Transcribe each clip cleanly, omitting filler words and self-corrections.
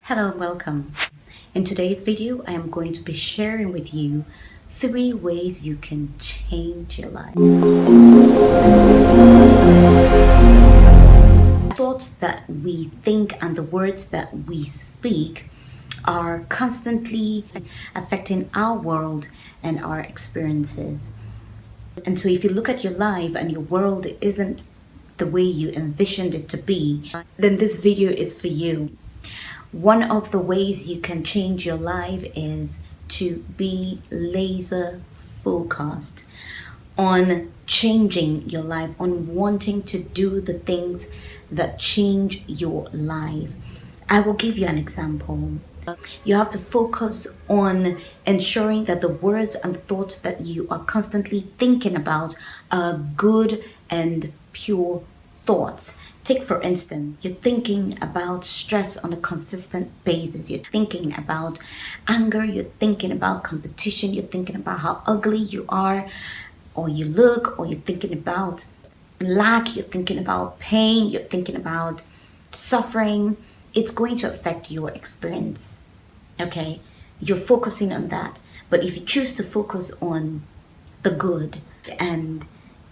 Hello and welcome. In today's video, I am going to be sharing with you 3 ways you can change your life. Thoughts that we think and the words that we speak are constantly affecting our world and our experiences. And so if you look at your life and your world isn't the way you envisioned it to be, then this video is for you. One of the ways you can change your life is to be laser focused on changing your life, on wanting to do the things that change your life. I will give you an example. You have to focus on ensuring that the words and thoughts that you are constantly thinking about are good and pure thoughts. Take for instance, you're thinking about stress on a consistent basis. You're thinking about anger. You're thinking about competition. You're thinking about how ugly you are or you look, or you're thinking about lack. You're thinking about pain. You're thinking about suffering. It's going to affect your experience. Okay? You're focusing on that. But if you choose to focus on the good and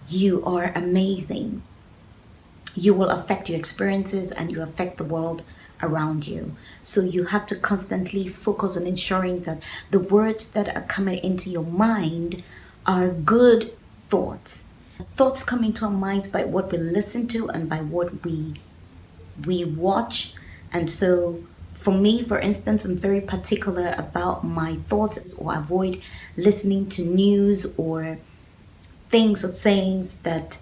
you are amazing, you will affect your experiences and you affect the world around you. So you have to constantly focus on ensuring that the words that are coming into your mind are good thoughts. Thoughts come into our minds by what we listen to and by what we watch. And so for me, for instance, I'm very particular about my thoughts, or avoid listening to news or things or sayings that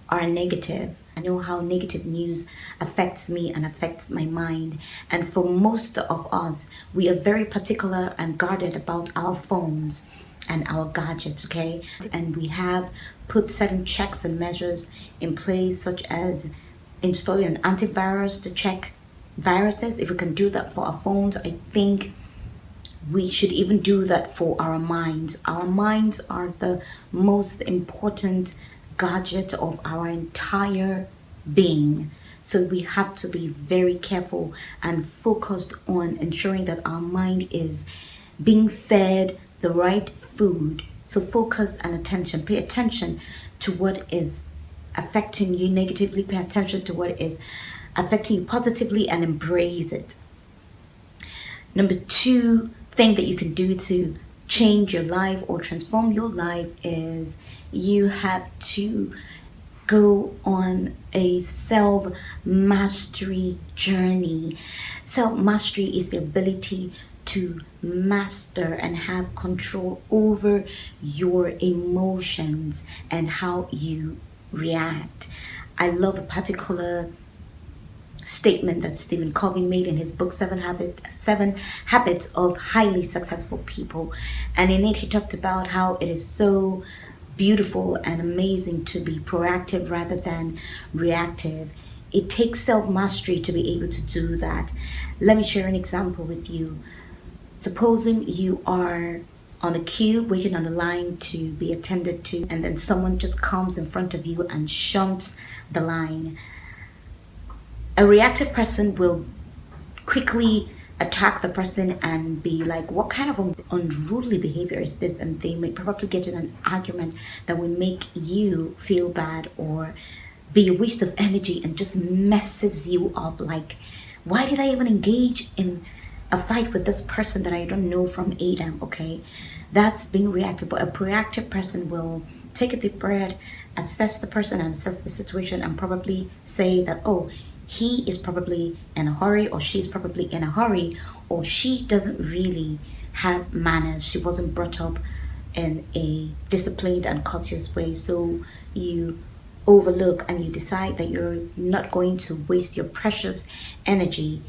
are negative. I know how negative news affects me and affects my mind. And for most of us, we are very particular and guarded about our phones and our gadgets, okay? And we have put certain checks and measures in place, such as installing an antivirus to check viruses. If we can do that for our phones, I think we should even do that for our minds. Our minds are the most important gadget of our entire being. So we have to be very careful and focused on ensuring that our mind is being fed the right food. So focus and attention. Pay attention to what is affecting you negatively. Pay attention to what is affecting you positively and embrace it. Number 2 thing that you can do to change your life or transform your life is you have to go on a self-mastery journey. Self-mastery is the ability to master and have control over your emotions and how you react. I love a particular statement that Stephen Covey made in his book 7 Habits of Highly Successful People, and in it he talked about how it is so beautiful and amazing to be proactive rather than reactive. It takes self-mastery to be able to do that. Let me share an example with you. Supposing you are on a queue waiting on the line to be attended to, and then someone just comes in front of you and shunts the line. A reactive person will quickly attack the person and be like, what kind of unruly behavior is this? And they may probably get in an argument that will make you feel bad or be a waste of energy and just messes you up. Like, why did I even engage in a fight with this person that I don't know from Adam? Okay, that's being reactive. But a proactive person will take a deep breath, assess the person and assess the situation, and probably say that, oh, he is probably in a hurry, or she's probably in a hurry, or she doesn't really have manners. She wasn't brought up in a disciplined and courteous way. So you overlook and you decide that you're not going to waste your precious energy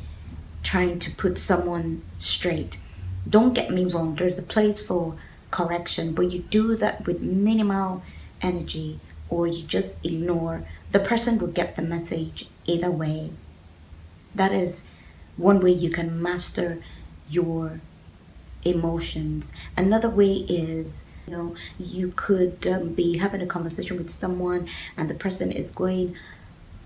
trying to put someone straight. Don't get me wrong, there's a place for correction, but you do that with minimal energy, or you just ignore. The person will get the message either way. That is one way you can master your emotions. Another way is, you could be having a conversation with someone and the person is going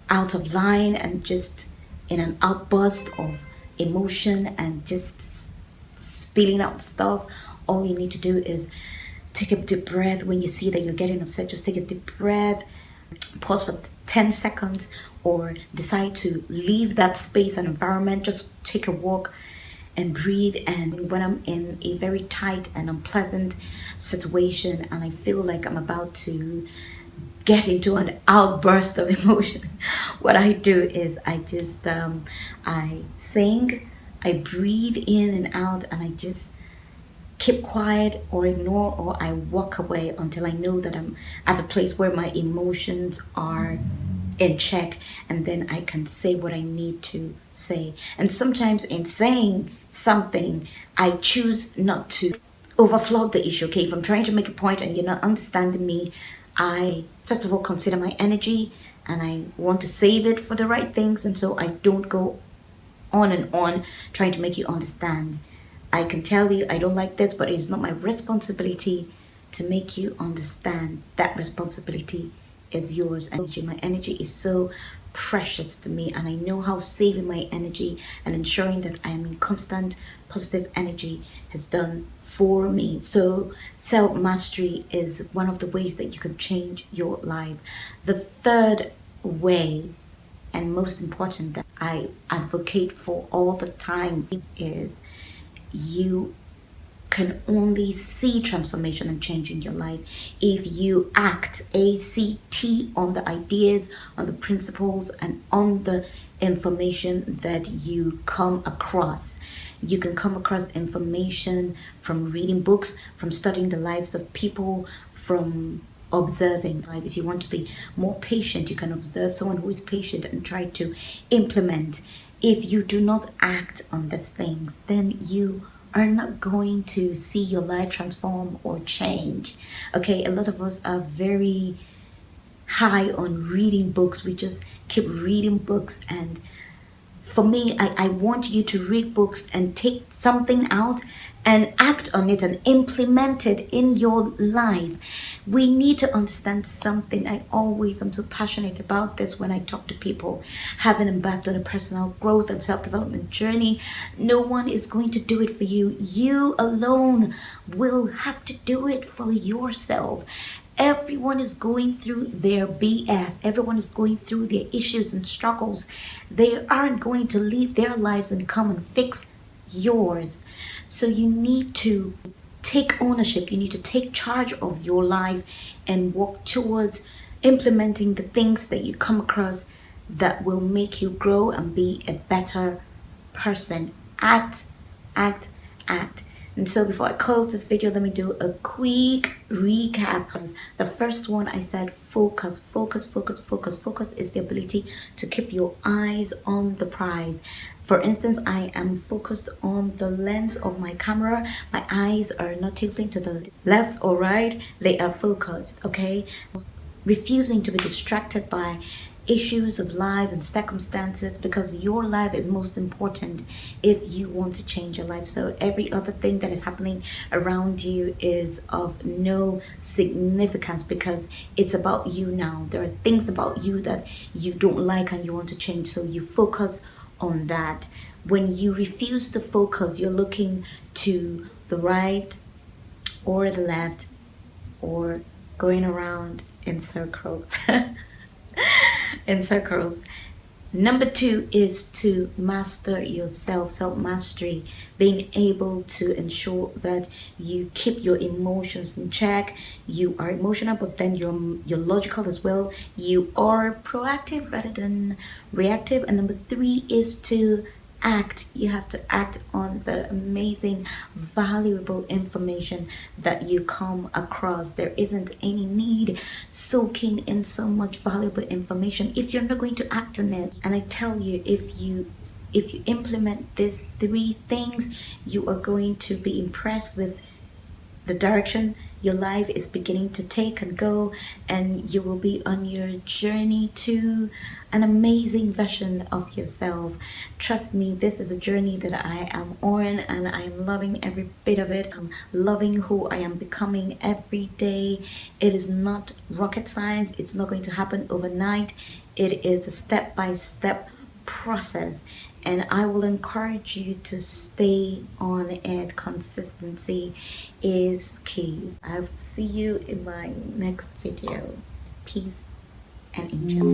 out of line and just in an outburst of emotion and just spilling out stuff, all you need to do is take a deep breath. When you see that you're getting upset, just take a deep breath, pause for 10 seconds, or decide to leave that space and environment. Just take a walk and breathe. And when I'm in a very tight and unpleasant situation and I feel like I'm about to get into an outburst of emotion, what I do is I just I sing, I breathe in and out, and I just keep quiet or ignore, or I walk away until I know that I'm at a place where my emotions are in check, and then I can say what I need to say. And sometimes in saying something, I choose not to overflow the issue. Okay, if I'm trying to make a point and you're not understanding me, I first of all consider my energy and I want to save it for the right things, and so I don't go on and on trying to make you understand. I can tell you I don't like this, but it's not my responsibility to make you understand. That responsibility is yours. And my energy is so precious to me, and I know how saving my energy and ensuring that I am in constant positive energy has done for me. So self-mastery is one of the ways that you can change your life. The third way, and most important, that I advocate for all the time is you can only see transformation and change in your life if you act, ACT, on the ideas, on the principles, and on the information that you come across. You can come across information from reading books, from studying the lives of people, from observing. Like if you want to be more patient, you can observe someone who is patient and try to implement. If you do not act on these things, then you are not going to see your life transform or change. Okay, a lot of us are very high on reading books. We just keep reading books, and for me, I want you to read books and take something out and act on it and implement it in your life. We need to understand something. I'm so passionate about this when I talk to people having embarked on a personal growth and self-development journey. No one is going to do it for you. You alone will have to do it for yourself. Everyone is going through their BS. Everyone is going through their issues and struggles. They aren't going to leave their lives and come and fix yours. So you need to take ownership. You need to take charge of your life and walk towards implementing the things that you come across that will make you grow and be a better person. Act, act, act. And so before I close this video, let me do a quick recap. The first one, I said focus, focus, focus, focus. Focus is the ability to keep your eyes on the prize. For instance, I am focused on the lens of my camera. My eyes are not tilting to the left or right. They are focused, okay? Refusing to be distracted by issues of life and circumstances, because your life is most important if you want to change your life. So every other thing that is happening around you is of no significance, because it's about you now. There are things about you that you don't like and you want to change, so you focus on that. When you refuse to focus, you're looking to the right or the left, or going around in circles. In circles. Number 2 is to master yourself, self-mastery, being able to ensure that you keep your emotions in check. You are emotional, but then you're logical as well. You are proactive rather than reactive. And number 3 is to act. You have to act on the amazing, valuable information that you come across. There isn't any need soaking in so much valuable information if you're not going to act on it. And I tell you, if you implement these 3 things, you are going to be impressed with the direction your life is beginning to take and go, and you will be on your journey to an amazing version of yourself. Trust me, this is a journey that I am on, and I'm loving every bit of it. I'm loving who I am becoming every day. It is not rocket science. It's not going to happen overnight. It is a step-by-step process, and I will encourage you to stay on it. Consistency is key. I will see you in my next video. Peace and enjoy.